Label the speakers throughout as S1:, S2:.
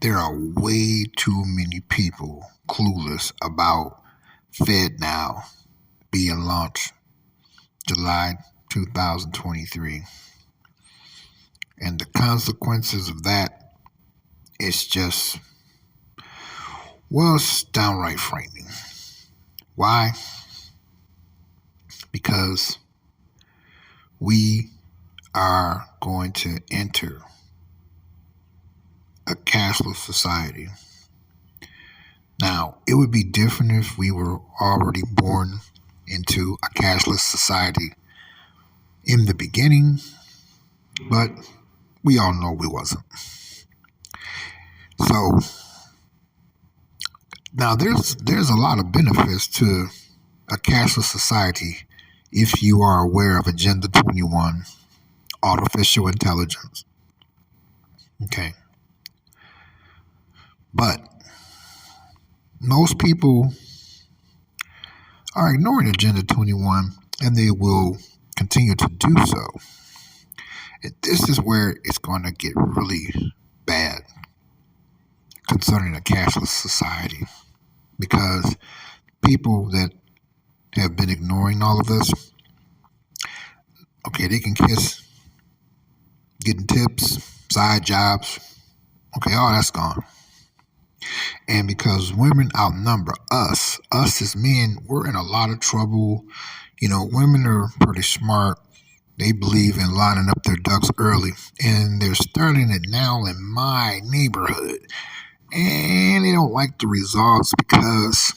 S1: There are way too many people clueless about FedNow being launched July 2023. And the consequences of that is just, well, it's downright frightening. Why? Because we are going to enter a cashless society. Now, it would be different if we were already born into a cashless society in the beginning, but we all know we wasn't. So now there's a lot of benefits to a cashless society if you are aware of Agenda 21, artificial intelligence. Okay. But most people are ignoring Agenda 21 and they will continue to do so. And this is where it's going to get really bad concerning a cashless society, because people that have been ignoring all of this, okay, they can kiss getting tips, side jobs, okay, all that's gone. And because women outnumber us as men, we're in a lot of trouble. You know, women are pretty smart. They believe in lining up their ducks early, and they're starting it now in my neighborhood. And they don't like the results because,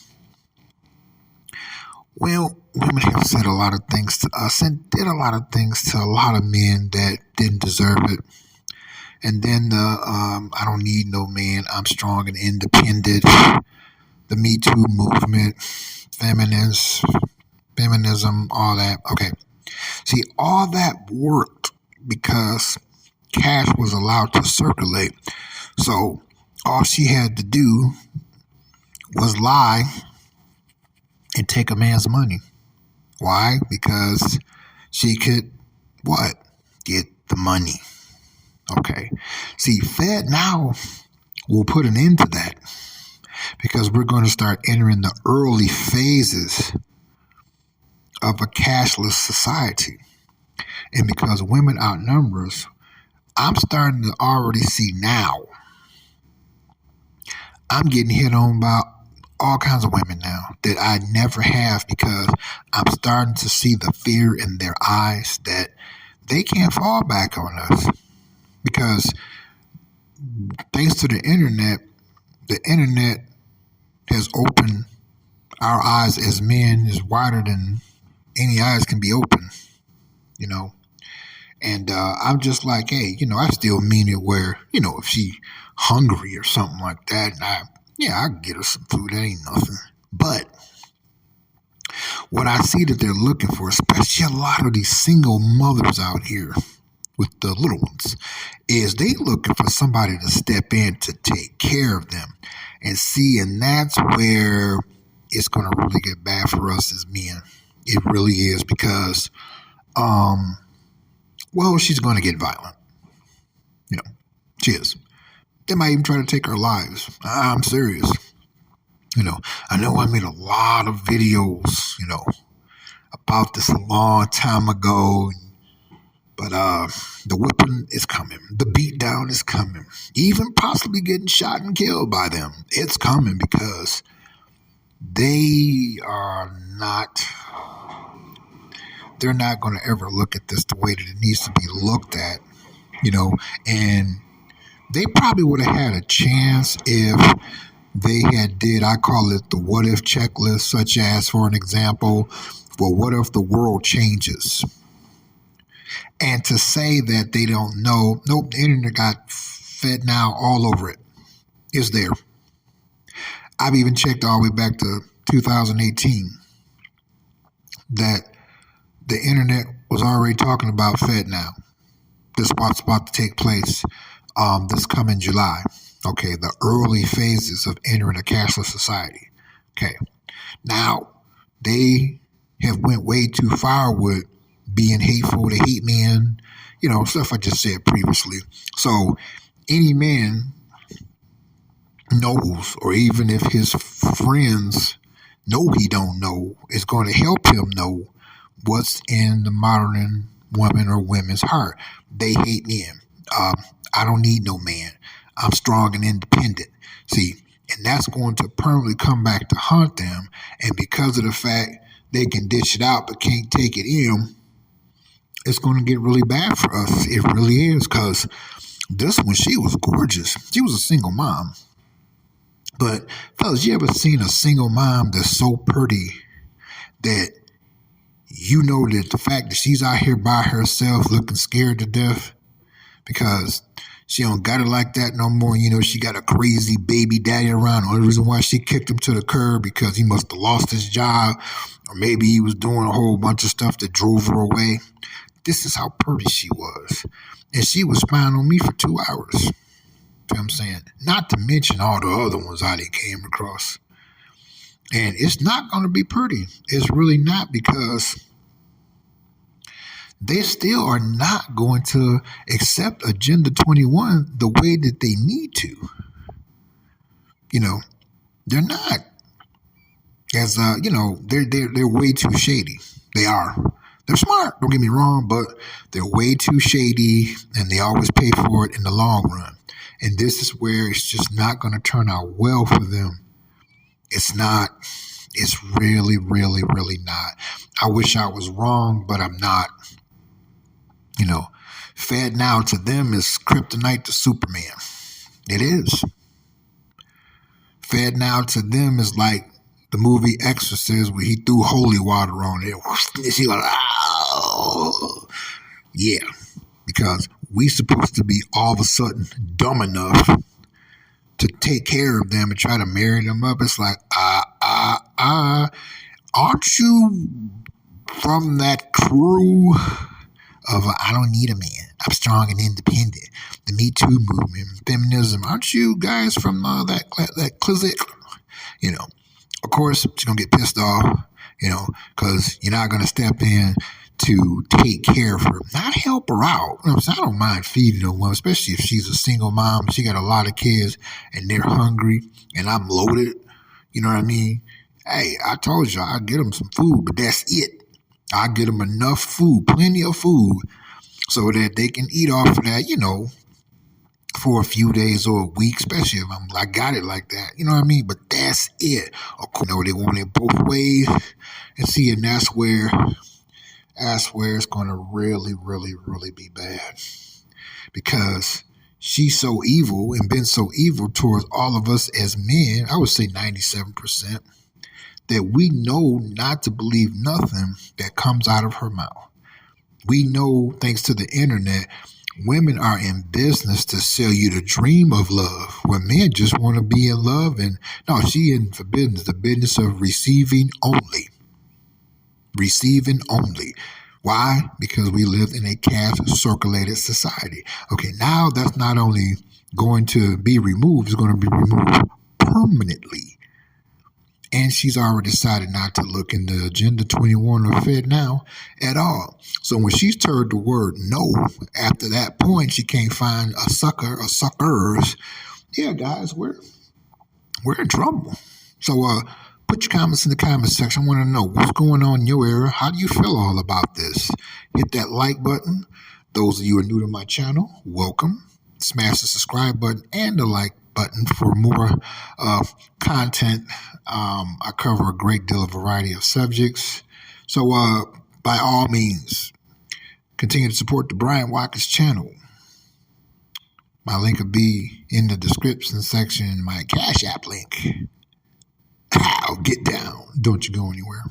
S1: well, women have said a lot of things to us and did a lot of things to a lot of men that didn't deserve it. And then I don't need no man, I'm strong and independent, the Me Too movement, feminism, all that. Okay. See, all that worked because cash was allowed to circulate. So all she had to do was lie and take a man's money. Why? Because she could, what? Get the money. Okay. See, FedNow will put an end to that because we're going to start entering the early phases of a cashless society. And because women outnumber us, I'm starting to already see now. I'm getting hit on by all kinds of women now that I never have, because I'm starting to see the fear in their eyes that they can't fall back on us. Because thanks to the internet has opened our eyes as men is wider than any eyes can be open, you know. And I'm just like, hey, I still mean it where, if she hungry or something like that, and I can get her some food. That ain't nothing. But what I see that they're looking for, especially a lot of these single mothers out here with the little ones, is they looking for somebody to step in to take care of them. And see, and that's where it's going to really get bad for us as men. It really is, because, she's going to get violent. She is. They might even try to take our lives. I'm serious. I know I made a lot of videos, about this a long time ago. But the whipping is coming. The beatdown is coming. Even possibly getting shot and killed by them. It's coming because they're not going to ever look at this the way that it needs to be looked at, and they probably would have had a chance if they did, I call it the what if checklist, such as, for an example, well, what if the world changes? And to say that they don't know, nope, the internet got FedNow all over it. It's there. I've even checked all the way back to 2018 that the internet was already talking about FedNow. This what's about to take place this coming July. Okay, the early phases of entering a cashless society. Okay, now they have went way too far with being hateful to hate men, stuff I just said previously. So any man knows, or even if his friends know he don't know, is going to help him know what's in the modern woman or women's heart. They hate men. I don't need no man. I'm strong and independent. See, and that's going to permanently come back to haunt them. And because of the fact they can dish it out but can't take it in, it's going to get really bad for us. It really is, because this one, she was gorgeous. She was a single mom. But fellas, you ever seen a single mom that's so pretty that you know that the fact that she's out here by herself looking scared to death because she don't got it like that no more. You know, she got a crazy baby daddy around. The only reason why she kicked him to the curb because he must have lost his job, or maybe he was doing a whole bunch of stuff that drove her away. This is how pretty she was. And she was spying on me for 2 hours. You know what I'm saying? Not to mention all the other ones I came across. And it's not going to be pretty. It's really not, because they still are not going to accept Agenda 21 the way that they need to. You know, they're not. As they're way too shady. They are. They're smart, don't get me wrong, but they're way too shady, and they always pay for it in the long run. And this is where it's just not going to turn out well for them. It's not. It's really, really, really not. I wish I was wrong, but I'm not. You know, FedNow to them is kryptonite to Superman. It is. FedNow to them is like the movie Exorcist where he threw holy water on it. And she goes, oh. Yeah, because we supposed to be all of a sudden dumb enough to take care of them and try to marry them up. It's like, aren't you from that crew of I don't need a man, I'm strong and independent, the Me Too movement, feminism? Aren't you guys from that clique? You know, of course, she's going to get pissed off, you know, because you're not going to step in to take care of her, not help her out. You know, I don't mind feeding a woman, especially if she's a single mom. She got a lot of kids and they're hungry and I'm loaded. You know what I mean? Hey, I told you I'll get them some food, but that's it. I'll get them enough food, plenty of food, so that they can eat off of that, you know, for a few days or a week, especially if I got it like that. You know what I mean? But that's it. Of course, you know, they want it both ways. And see, and that's where it's going to really, really, really be bad. Because she's so evil and been so evil towards all of us as men, I would say 97%, that we know not to believe nothing that comes out of her mouth. We know, thanks to the internet, women are in business to sell you the dream of love, where men just want to be in love. And no, she in for business, the business of receiving only. Receiving only. Why? Because we live in a caste-circulated society. Okay, now that's not only going to be removed, it's going to be removed permanently. And she's already decided not to look into Agenda 21 or FedNow at all. So when she's heard the word no, after that point, she can't find a sucker or suckers. Yeah, guys, we're in trouble. So put your comments in the comments section. I want to know what's going on in your area. How do you feel all about this? Hit that like button. Those of you who are new to my channel, welcome. Smash the subscribe button and the like button for more content. I cover a great deal of variety of subjects. So by all means, continue to support the Bryant Watkins channel. My link will be in the description section, my Cashapp link. Get down. Don't you go anywhere.